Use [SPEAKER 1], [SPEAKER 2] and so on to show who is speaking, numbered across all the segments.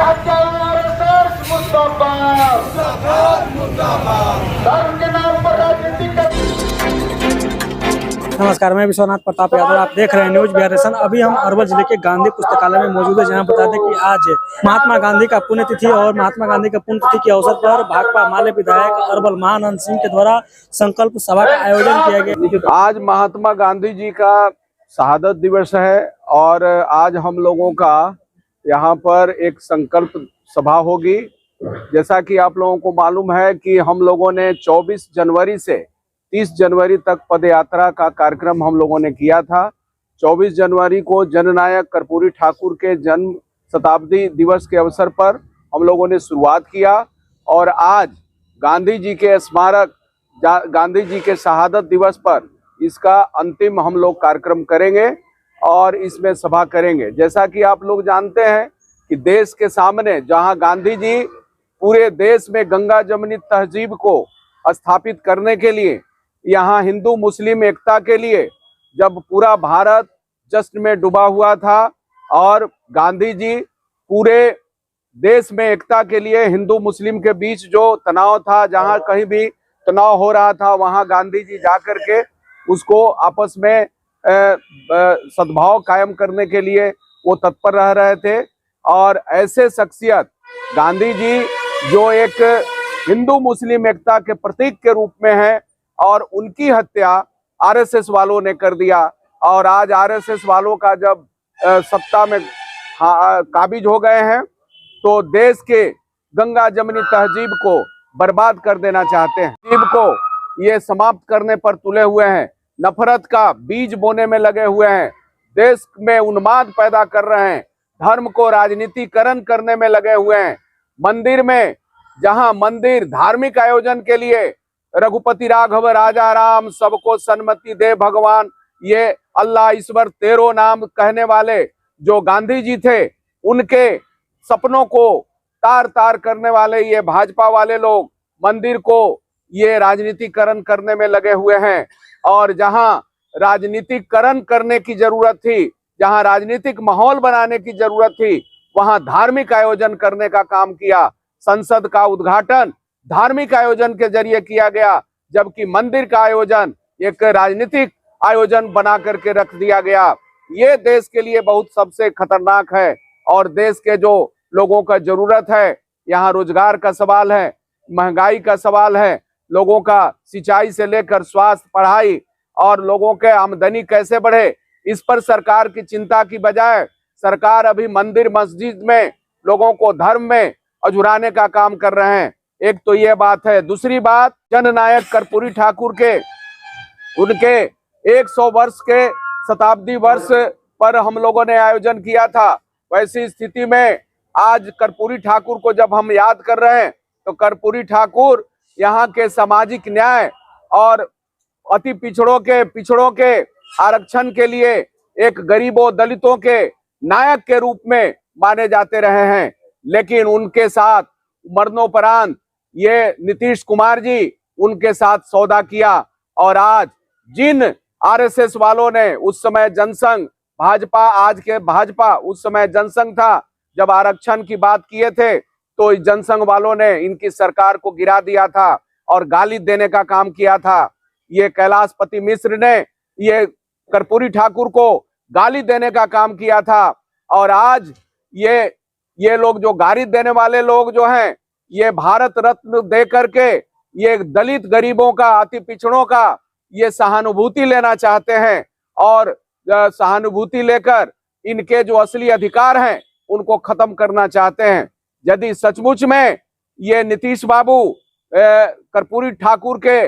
[SPEAKER 1] नमस्कार, मैं विश्वनाथ प्रताप यादव। आप देख रहे हैं न्यूज बिहार नेशन। अभी हम अरवल जिले के गांधी पुस्तकालय में मौजूद है, जहां बता दें कि आज महात्मा गांधी का पुण्यतिथि और महात्मा गांधी के पुण्यतिथि के अवसर पर भाकपा माले विधायक अरवल महानंद सिंह के द्वारा संकल्प सभा का आयोजन किया गया।
[SPEAKER 2] आज महात्मा गांधी जी का शहादत दिवस है और आज हम लोगों का यहाँ पर एक संकल्प सभा होगी। जैसा कि आप लोगों को मालूम है कि हम लोगों ने 24 जनवरी से 30 जनवरी तक पदयात्रा का कार्यक्रम हम लोगों ने किया था। 24 जनवरी को जननायक कर्पूरी ठाकुर के जन्म शताब्दी दिवस के अवसर पर हम लोगों ने शुरुआत किया और आज गांधी जी के स्मारक गांधी जी के शहादत दिवस पर इसका अंतिम हम लोग कार्यक्रम करेंगे और इसमें सभा करेंगे। जैसा कि आप लोग जानते हैं कि देश के सामने जहां गांधी जी पूरे देश में गंगा जमुनी तहजीब को स्थापित करने के लिए, यहाँ हिंदू मुस्लिम एकता के लिए जब पूरा भारत जश्न में डूबा हुआ था और गांधी जी पूरे देश में एकता के लिए हिंदू मुस्लिम के बीच जो तनाव था, जहां कहीं भी तनाव हो रहा था वहां गांधी जी जाकर के उसको आपस में सद्भाव कायम करने के लिए वो तत्पर रह रहे थे। और ऐसे शख्सियत गांधी जी जो एक हिंदू मुस्लिम एकता के प्रतीक के रूप में है और उनकी हत्या आरएसएस वालों ने कर दिया। और आज आरएसएस वालों का जब सत्ता में काबिज हो गए हैं तो देश के गंगा जमुनी तहजीब को बर्बाद कर देना चाहते हैं। तहजीब को ये समाप्त करने पर तुले हुए हैं, नफरत का बीज बोने में लगे हुए हैं, देश में उन्माद पैदा कर रहे हैं, धर्म को राजनीतिकरण करने में लगे हुए हैं। मंदिर में जहां मंदिर धार्मिक आयोजन के लिए रघुपति राघव राजा राम सबको सन्मति दे भगवान, ये अल्लाह ईश्वर तेरो नाम कहने वाले जो गांधी जी थे, उनके सपनों को तार तार करने वाले ये भाजपा वाले लोग मंदिर को ये राजनीतिकरण करने में लगे हुए हैं। और जहां राजनीतिकरण करने की जरूरत थी, जहां राजनीतिक माहौल बनाने की जरूरत थी, वहां धार्मिक आयोजन करने का काम किया। संसद का उद्घाटन धार्मिक आयोजन के जरिए किया गया, जबकि मंदिर का आयोजन एक राजनीतिक आयोजन बना करके रख दिया गया। ये देश के लिए बहुत सबसे खतरनाक है और देश के जो लोगों का जरूरत है, यहाँ रोजगार का सवाल है, महंगाई का सवाल है, लोगों का सिंचाई से लेकर स्वास्थ्य पढ़ाई और लोगों के आमदनी कैसे बढ़े, इस पर सरकार की चिंता की बजाय सरकार अभी मंदिर मस्जिद में लोगों को धर्म में अझुराने का काम कर रहे हैं। एक तो ये बात है। दूसरी बात, जननायक कर्पूरी ठाकुर के उनके 100 वर्ष के शताब्दी वर्ष पर हम लोगों ने आयोजन किया था। वैसी स्थिति में आज कर्पूरी ठाकुर को जब हम याद कर रहे हैं तो कर्पूरी ठाकुर यहाँ के सामाजिक न्याय और अति पिछड़ों के आरक्षण के लिए एक गरीबों दलितों के नायक के रूप में माने जाते रहे हैं। लेकिन उनके साथ मरणोपरांत ये नीतीश कुमार जी उनके साथ सौदा किया और आज जिन आरएसएस वालों ने उस समय जनसंघ भाजपा, आज के भाजपा उस समय जनसंघ था, जब आरक्षण की बात किए थे तो इस जनसंघ वालों ने इनकी सरकार को गिरा दिया था और गाली देने का काम किया था। ये कैलाशपति मिश्र ने ये कर्पूरी ठाकुर को गाली देने का काम किया था। और आज ये लोग जो गाली देने वाले लोग जो हैं, ये भारत रत्न दे करके ये दलित गरीबों का, अति पिछड़ों का ये सहानुभूति लेना चाहते हैं और सहानुभूति लेकर इनके जो असली अधिकार हैं उनको खत्म करना चाहते हैं। यदि सचमुच में ये नीतीश बाबू कर्पूरी ठाकुर के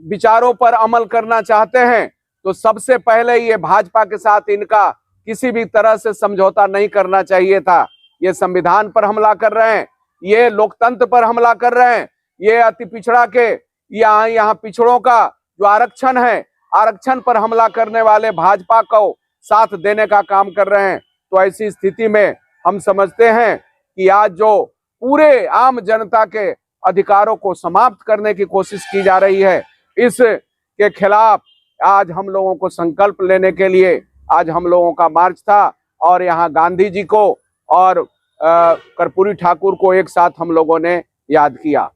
[SPEAKER 2] विचारों पर अमल करना चाहते हैं तो सबसे पहले ये भाजपा के साथ इनका किसी भी तरह से समझौता नहीं करना चाहिए था। ये संविधान पर हमला कर रहे हैं, ये लोकतंत्र पर हमला कर रहे हैं, ये अति पिछड़ा के यहाँ पिछड़ों का जो आरक्षण है, आरक्षण पर हमला करने वाले भाजपा को साथ देने का काम कर रहे हैं। तो ऐसी स्थिति में हम समझते हैं कि आज जो पूरे आम जनता के अधिकारों को समाप्त करने की कोशिश की जा रही है, इसके खिलाफ आज हम लोगों को संकल्प लेने के लिए आज हम लोगों का मार्च था। और यहाँ गांधी जी को और कर्पूरी ठाकुर को एक साथ हम लोगों ने याद किया।